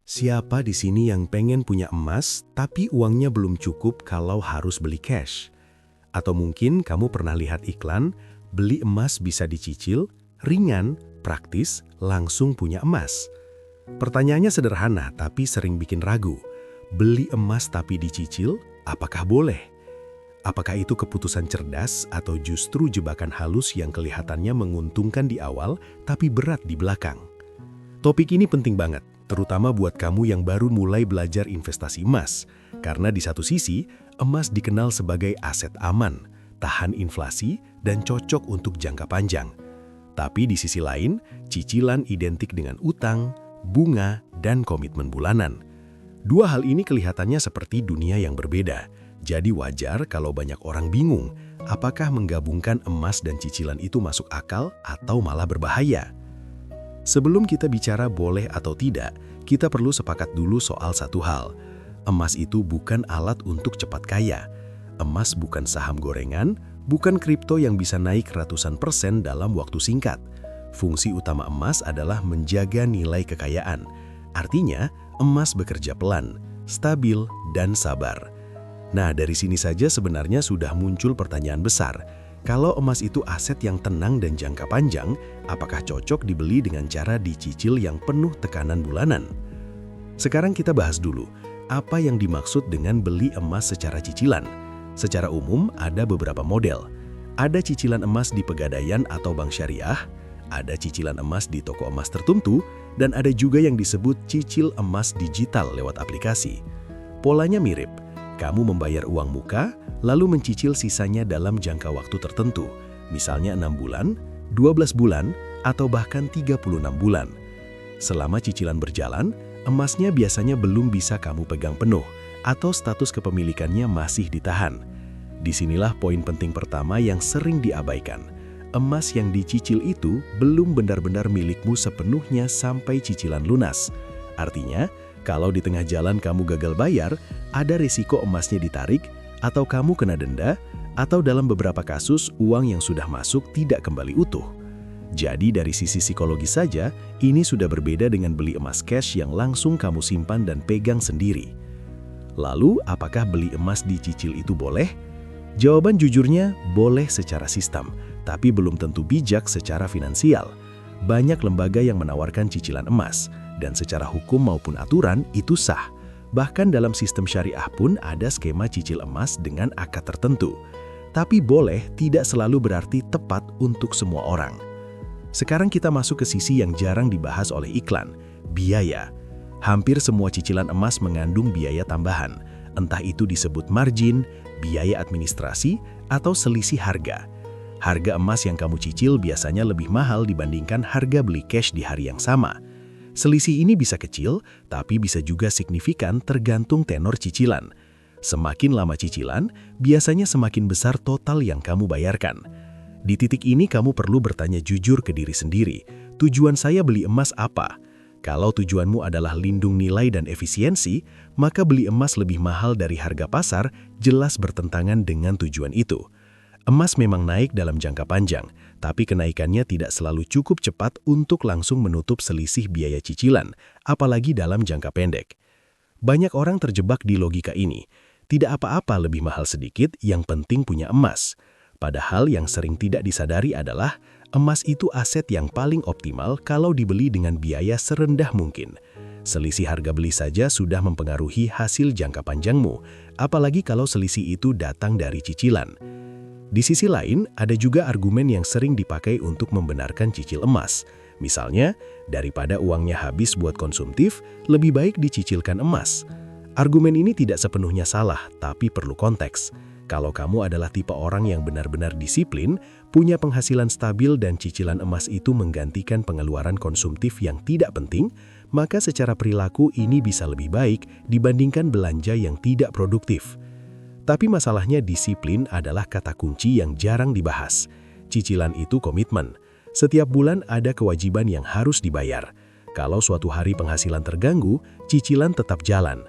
Siapa di sini yang pengen punya emas, tapi uangnya belum cukup kalau harus beli cash? Atau mungkin kamu pernah lihat iklan, beli emas bisa dicicil, ringan, praktis, langsung punya emas. Pertanyaannya sederhana, tapi sering bikin ragu. Beli emas tapi dicicil, apakah boleh? Apakah itu keputusan cerdas atau justru jebakan halus yang kelihatannya menguntungkan di awal, tapi berat di belakang? Topik ini penting banget, terutama buat kamu yang baru mulai belajar investasi emas. Karena di satu sisi, emas dikenal sebagai aset aman, tahan inflasi, dan cocok untuk jangka panjang. Tapi di sisi lain, cicilan identik dengan utang, bunga, dan komitmen bulanan. Dua hal ini kelihatannya seperti dunia yang berbeda. Jadi wajar kalau banyak orang bingung, apakah menggabungkan emas dan cicilan itu masuk akal atau malah berbahaya? Sebelum kita bicara boleh atau tidak, kita perlu sepakat dulu soal satu hal. Emas itu bukan alat untuk cepat kaya. Emas bukan saham gorengan, bukan kripto yang bisa naik ratusan persen dalam waktu singkat. Fungsi utama emas adalah menjaga nilai kekayaan. Artinya, emas bekerja pelan, stabil, dan sabar. Nah, dari sini saja sebenarnya sudah muncul pertanyaan besar. Kalau emas itu aset yang tenang dan jangka panjang, apakah cocok dibeli dengan cara dicicil yang penuh tekanan bulanan? Sekarang kita bahas dulu, apa yang dimaksud dengan beli emas secara cicilan? Secara umum, ada beberapa model. Ada cicilan emas di Pegadaian atau bank syariah, ada cicilan emas di toko emas tertentu, dan ada juga yang disebut cicil emas digital lewat aplikasi. Polanya mirip. Kamu membayar uang muka, lalu mencicil sisanya dalam jangka waktu tertentu, misalnya 6 bulan, 12 bulan, atau bahkan 36 bulan. Selama cicilan berjalan, emasnya biasanya belum bisa kamu pegang penuh, atau status kepemilikannya masih ditahan. Disinilah poin penting pertama yang sering diabaikan. Emas yang dicicil itu belum benar-benar milikmu sepenuhnya sampai cicilan lunas. Artinya, kalau di tengah jalan kamu gagal bayar, ada risiko emasnya ditarik, atau kamu kena denda, atau dalam beberapa kasus uang yang sudah masuk tidak kembali utuh. Jadi dari sisi psikologis saja, ini sudah berbeda dengan beli emas cash yang langsung kamu simpan dan pegang sendiri. Lalu, apakah beli emas dicicil itu boleh? Jawaban jujurnya, boleh secara sistem, tapi belum tentu bijak secara finansial. Banyak lembaga yang menawarkan cicilan emas, dan secara hukum maupun aturan itu sah. Bahkan dalam sistem syariah pun ada skema cicil emas dengan akad tertentu. Tapi boleh tidak selalu berarti tepat untuk semua orang. Sekarang kita masuk ke sisi yang jarang dibahas oleh iklan, biaya. Hampir semua cicilan emas mengandung biaya tambahan, entah itu disebut margin, biaya administrasi, atau selisih harga. Harga emas yang kamu cicil biasanya lebih mahal dibandingkan harga beli cash di hari yang sama. Selisih ini bisa kecil, tapi bisa juga signifikan tergantung tenor cicilan. Semakin lama cicilan, biasanya semakin besar total yang kamu bayarkan. Di titik ini kamu perlu bertanya jujur ke diri sendiri, tujuan saya beli emas apa? Kalau tujuanmu adalah lindung nilai dan efisiensi, maka beli emas lebih mahal dari harga pasar jelas bertentangan dengan tujuan itu. Emas memang naik dalam jangka panjang, tapi kenaikannya tidak selalu cukup cepat untuk langsung menutup selisih biaya cicilan, apalagi dalam jangka pendek. Banyak orang terjebak di logika ini. Tidak apa-apa lebih mahal sedikit, yang penting punya emas. Padahal yang sering tidak disadari adalah, emas itu aset yang paling optimal kalau dibeli dengan biaya serendah mungkin. Selisih harga beli saja sudah mempengaruhi hasil jangka panjangmu, apalagi kalau selisih itu datang dari cicilan. Di sisi lain, ada juga argumen yang sering dipakai untuk membenarkan cicil emas. Misalnya, daripada uangnya habis buat konsumtif, lebih baik dicicilkan emas. Argumen ini tidak sepenuhnya salah, tapi perlu konteks. Kalau kamu adalah tipe orang yang benar-benar disiplin, punya penghasilan stabil dan cicilan emas itu menggantikan pengeluaran konsumtif yang tidak penting, maka secara perilaku ini bisa lebih baik dibandingkan belanja yang tidak produktif. Tapi masalahnya disiplin adalah kata kunci yang jarang dibahas. Cicilan itu komitmen. Setiap bulan ada kewajiban yang harus dibayar. Kalau suatu hari penghasilan terganggu, cicilan tetap jalan.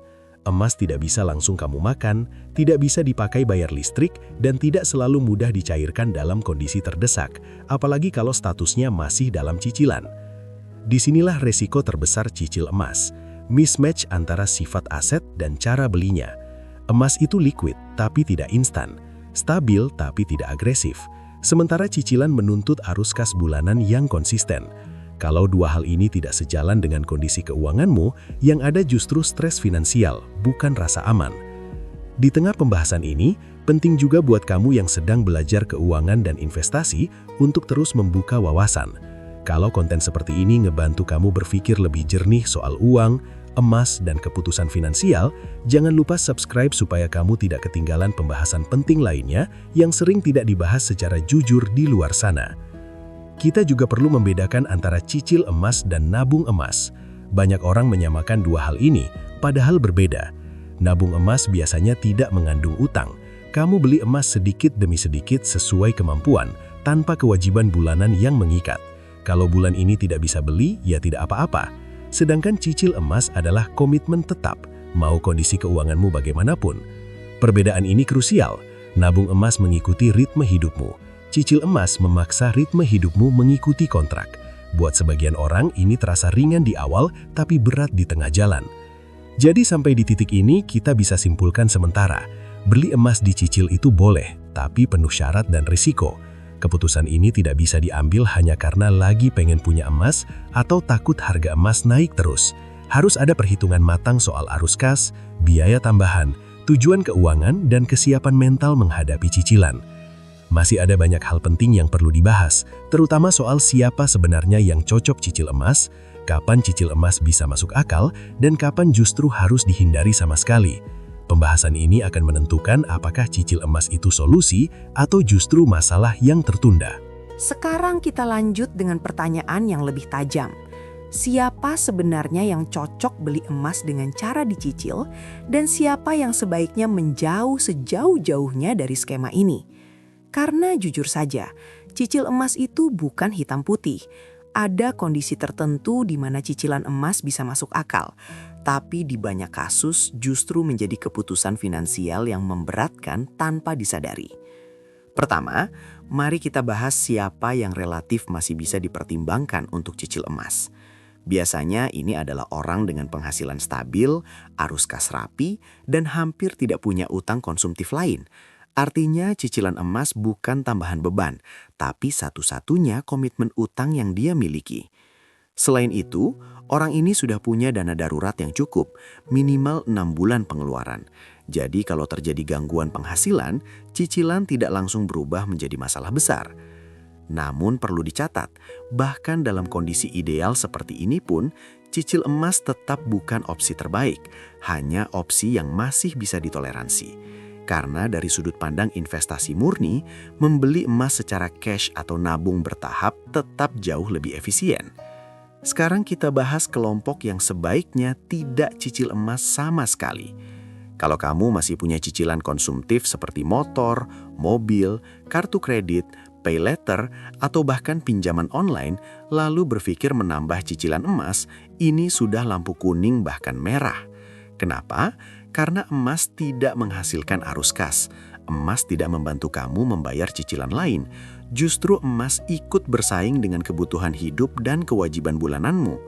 Emas tidak bisa langsung kamu makan, tidak bisa dipakai bayar listrik, dan tidak selalu mudah dicairkan dalam kondisi terdesak, apalagi kalau statusnya masih dalam cicilan. Disinilah resiko terbesar cicil emas. mismatch antara sifat aset dan cara belinya. Emas itu liquid tapi tidak instan, stabil tapi tidak agresif. Sementara cicilan menuntut arus kas bulanan yang konsisten. Kalau dua hal ini tidak sejalan dengan kondisi keuanganmu, yang ada justru stres finansial, bukan rasa aman. Di tengah pembahasan ini, penting juga buat kamu yang sedang belajar keuangan dan investasi untuk terus membuka wawasan. Kalau konten seperti ini ngebantu kamu berpikir lebih jernih soal uang, emas, dan keputusan finansial, jangan lupa subscribe supaya kamu tidak ketinggalan pembahasan penting lainnya yang sering tidak dibahas secara jujur di luar sana. Kita juga perlu membedakan antara cicil emas dan nabung emas. Banyak orang menyamakan dua hal ini, padahal berbeda. Nabung emas biasanya tidak mengandung utang. Kamu beli emas sedikit demi sedikit sesuai kemampuan, tanpa kewajiban bulanan yang mengikat. Kalau bulan ini tidak bisa beli, ya tidak apa-apa. Sedangkan cicil emas adalah komitmen tetap, mau kondisi keuanganmu bagaimanapun. Perbedaan ini krusial. Nabung emas mengikuti ritme hidupmu. Cicil emas memaksa ritme hidupmu mengikuti kontrak. Buat sebagian orang ini terasa ringan di awal, tapi berat di tengah jalan. Jadi sampai di titik ini kita bisa simpulkan sementara. Beli emas dicicil itu boleh, tapi penuh syarat dan risiko. Keputusan ini tidak bisa diambil hanya karena lagi pengen punya emas atau takut harga emas naik terus. Harus ada perhitungan matang soal arus kas, biaya tambahan, tujuan keuangan, dan kesiapan mental menghadapi cicilan. Masih ada banyak hal penting yang perlu dibahas, terutama soal siapa sebenarnya yang cocok cicil emas, kapan cicil emas bisa masuk akal, dan kapan justru harus dihindari sama sekali. Pembahasan ini akan menentukan apakah cicil emas itu solusi atau justru masalah yang tertunda. Sekarang kita lanjut dengan pertanyaan yang lebih tajam. Siapa sebenarnya yang cocok beli emas dengan cara dicicil dan siapa yang sebaiknya menjauh sejauh-jauhnya dari skema ini? Karena jujur saja, cicil emas itu bukan hitam putih. Ada kondisi tertentu di mana cicilan emas bisa masuk akal. Tapi di banyak kasus justru menjadi keputusan finansial yang memberatkan tanpa disadari. Pertama, mari kita bahas siapa yang relatif masih bisa dipertimbangkan untuk cicil emas. Biasanya ini adalah orang dengan penghasilan stabil, arus kas rapi, dan hampir tidak punya utang konsumtif lain. Artinya cicilan emas bukan tambahan beban, tapi satu-satunya komitmen utang yang dia miliki. Selain itu, orang ini sudah punya dana darurat yang cukup, minimal 6 bulan pengeluaran. Jadi kalau terjadi gangguan penghasilan, cicilan tidak langsung berubah menjadi masalah besar. Namun perlu dicatat, bahkan dalam kondisi ideal seperti ini pun, cicil emas tetap bukan opsi terbaik, hanya opsi yang masih bisa ditoleransi. Karena dari sudut pandang investasi murni, membeli emas secara cash atau nabung bertahap tetap jauh lebih efisien. Sekarang kita bahas kelompok yang sebaiknya tidak cicil emas sama sekali. Kalau kamu masih punya cicilan konsumtif seperti motor, mobil, kartu kredit, pay letter, atau bahkan pinjaman online, lalu berpikir menambah cicilan emas, ini sudah lampu kuning bahkan merah. Kenapa? Karena emas tidak menghasilkan arus kas. Emas tidak membantu kamu membayar cicilan lain. Justru emas ikut bersaing dengan kebutuhan hidup dan kewajiban bulananmu.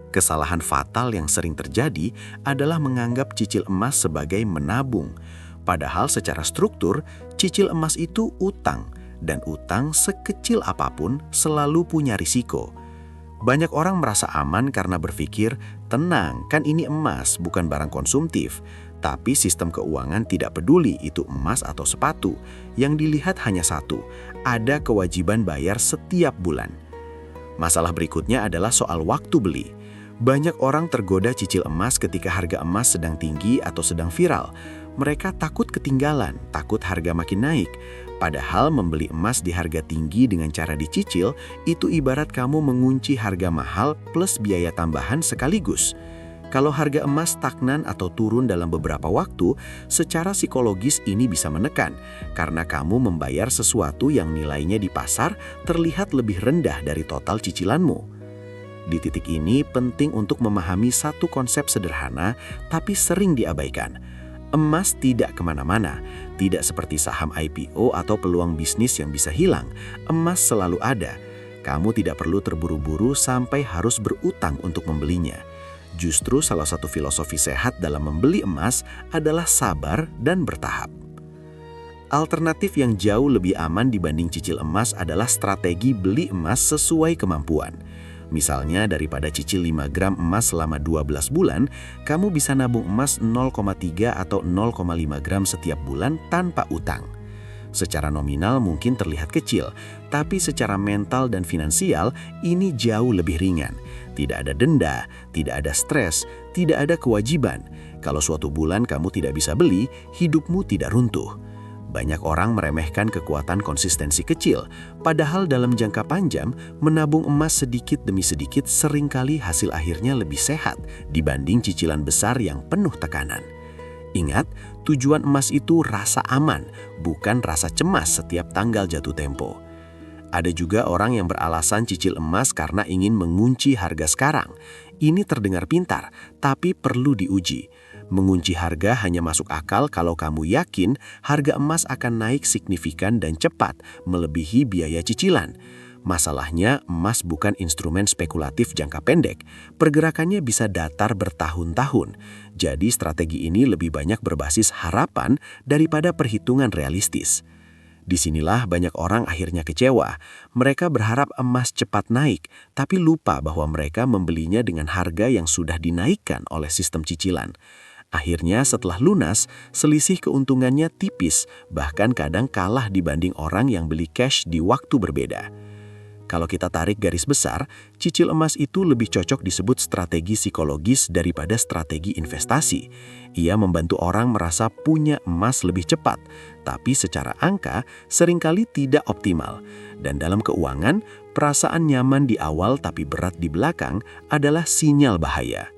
Kesalahan fatal yang sering terjadi adalah menganggap cicil emas sebagai menabung. Padahal secara struktur, cicil emas itu utang. Dan utang sekecil apapun selalu punya risiko. Banyak orang merasa aman karena berpikir, tenang, kan ini emas, bukan barang konsumtif. Tapi sistem keuangan tidak peduli itu emas atau sepatu. Yang dilihat hanya satu, ada kewajiban bayar setiap bulan. Masalah berikutnya adalah soal waktu beli. Banyak orang tergoda cicil emas ketika harga emas sedang tinggi atau sedang viral. Mereka takut ketinggalan, takut harga makin naik. Padahal membeli emas di harga tinggi dengan cara dicicil, itu ibarat kamu mengunci harga mahal plus biaya tambahan sekaligus. Kalau harga emas stagnan atau turun dalam beberapa waktu, secara psikologis ini bisa menekan, karena kamu membayar sesuatu yang nilainya di pasar terlihat lebih rendah dari total cicilanmu. Di titik ini penting untuk memahami satu konsep sederhana, tapi sering diabaikan. Emas tidak kemana-mana, tidak seperti saham IPO atau peluang bisnis yang bisa hilang. Emas selalu ada. Kamu tidak perlu terburu-buru sampai harus berutang untuk membelinya. Justru salah satu filosofi sehat dalam membeli emas adalah sabar dan bertahap. Alternatif yang jauh lebih aman dibanding cicil emas adalah strategi beli emas sesuai kemampuan. Misalnya daripada cicil 5 gram emas selama 12 bulan, kamu bisa nabung emas 0,3 atau 0,5 gram setiap bulan tanpa utang. Secara nominal mungkin terlihat kecil, tapi secara mental dan finansial ini jauh lebih ringan. Tidak ada denda, tidak ada stres, tidak ada kewajiban. Kalau suatu bulan kamu tidak bisa beli, hidupmu tidak runtuh. Banyak orang meremehkan kekuatan konsistensi kecil, padahal dalam jangka panjang, menabung emas sedikit demi sedikit seringkali hasil akhirnya lebih sehat dibanding cicilan besar yang penuh tekanan. Ingat, tujuan emas itu rasa aman, bukan rasa cemas setiap tanggal jatuh tempo. Ada juga orang yang beralasan cicil emas karena ingin mengunci harga sekarang. Ini terdengar pintar, tapi perlu diuji. Mengunci harga hanya masuk akal kalau kamu yakin harga emas akan naik signifikan dan cepat, melebihi biaya cicilan. Masalahnya, emas bukan instrumen spekulatif jangka pendek. Pergerakannya bisa datar bertahun-tahun. Jadi strategi ini lebih banyak berbasis harapan daripada perhitungan realistis. Disinilah banyak orang akhirnya kecewa. Mereka berharap emas cepat naik, tapi lupa bahwa mereka membelinya dengan harga yang sudah dinaikkan oleh sistem cicilan. Akhirnya setelah lunas, selisih keuntungannya tipis, bahkan kadang kalah dibanding orang yang beli cash di waktu berbeda. Kalau kita tarik garis besar, cicil emas itu lebih cocok disebut strategi psikologis daripada strategi investasi. Ia membantu orang merasa punya emas lebih cepat, tapi secara angka seringkali tidak optimal. Dan dalam keuangan, perasaan nyaman di awal tapi berat di belakang adalah sinyal bahaya.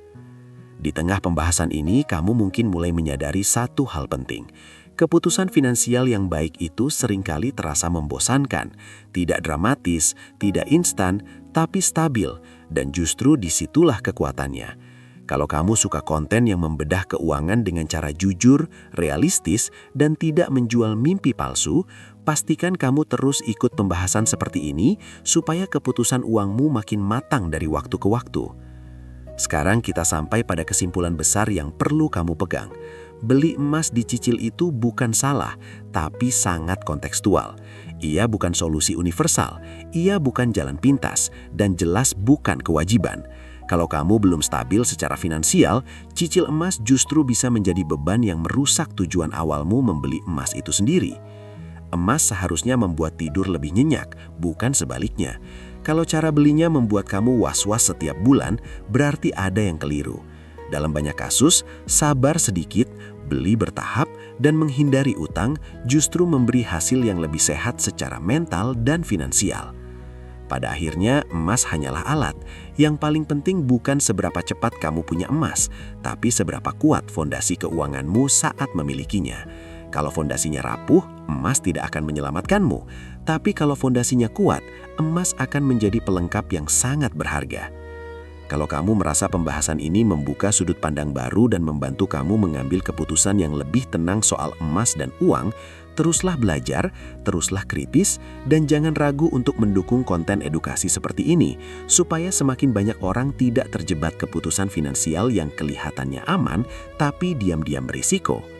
Di tengah pembahasan ini, kamu mungkin mulai menyadari satu hal penting. Keputusan finansial yang baik itu seringkali terasa membosankan, tidak dramatis, tidak instan, tapi stabil, dan justru disitulah kekuatannya. Kalau kamu suka konten yang membedah keuangan dengan cara jujur, realistis, dan tidak menjual mimpi palsu, pastikan kamu terus ikut pembahasan seperti ini supaya keputusan uangmu makin matang dari waktu ke waktu. Sekarang kita sampai pada kesimpulan besar yang perlu kamu pegang. Beli emas dicicil itu bukan salah, tapi sangat kontekstual. Ia bukan solusi universal, ia bukan jalan pintas, dan jelas bukan kewajiban. Kalau kamu belum stabil secara finansial, cicil emas justru bisa menjadi beban yang merusak tujuan awalmu membeli emas itu sendiri. Emas seharusnya membuat tidur lebih nyenyak, bukan sebaliknya. Kalau cara belinya membuat kamu was-was setiap bulan, berarti ada yang keliru. Dalam banyak kasus, sabar sedikit, beli bertahap, dan menghindari utang justru memberi hasil yang lebih sehat secara mental dan finansial. Pada akhirnya, emas hanyalah alat. Yang paling penting bukan seberapa cepat kamu punya emas, tapi seberapa kuat fondasi keuanganmu saat memilikinya. Kalau fondasinya rapuh, emas tidak akan menyelamatkanmu. Tapi kalau fondasinya kuat, emas akan menjadi pelengkap yang sangat berharga. Kalau kamu merasa pembahasan ini membuka sudut pandang baru dan membantu kamu mengambil keputusan yang lebih tenang soal emas dan uang, teruslah belajar, teruslah kritis, dan jangan ragu untuk mendukung konten edukasi seperti ini, supaya semakin banyak orang tidak terjebak keputusan finansial yang kelihatannya aman, tapi diam-diam berisiko.